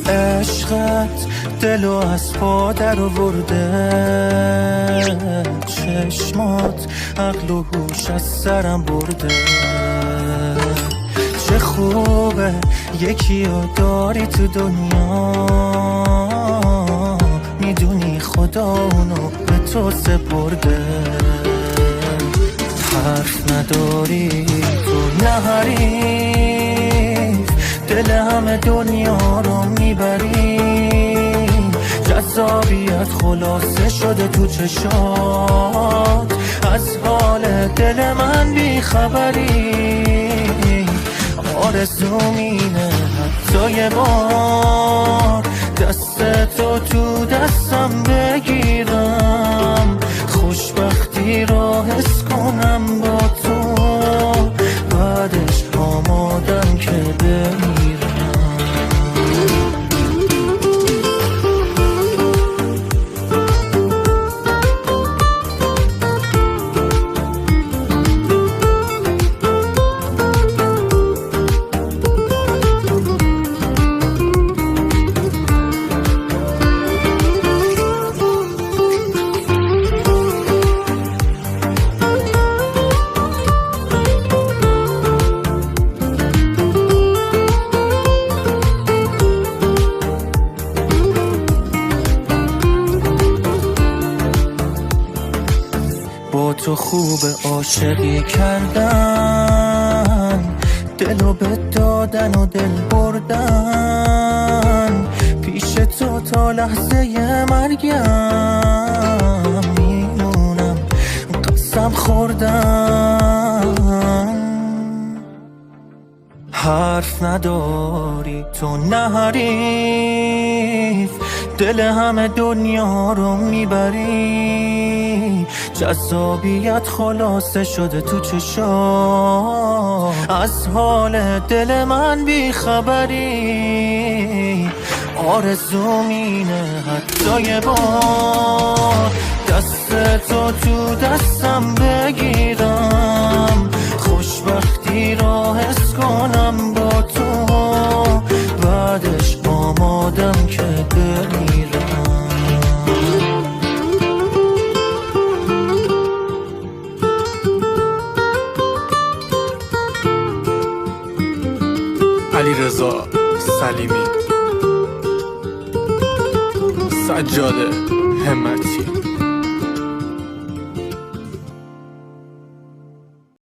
عشقت دلو از پا در آورده، چشمات عقل و هوش از سرم برده. چه خوبه یکیو داری تو دنیا، میدونی خدا اونو به تو سپرده. حرف نداری تو نه حریف، دل همه دنیا رو میبری. جذابیت خلاصه شده تو چشات، از حال دل من بیخبری. آرزوم اینه حتی یه بار دستتو تو دستم بگیرم، خوشبختی را حس کنم با تو، بعدش آمادم که بمیرم. با تو خوب عاشقی کردن، دلو به دادن و دل بردن. پیش تو تا لحظه مرگم میمونم قسم خوردن. حرف نداری تو نه حریف، دل همه دنیا رو میبری. جذابیت خلاصه شده تو چشات، از حال دل من بیخبری. آرزوم اینه حتی یه بار دستتو تو دستم بگیرم، خوشبختی را حس کنم با تو، بعدش آمادم که بمیرم. علیرضا سلیمی، سجاده همتی.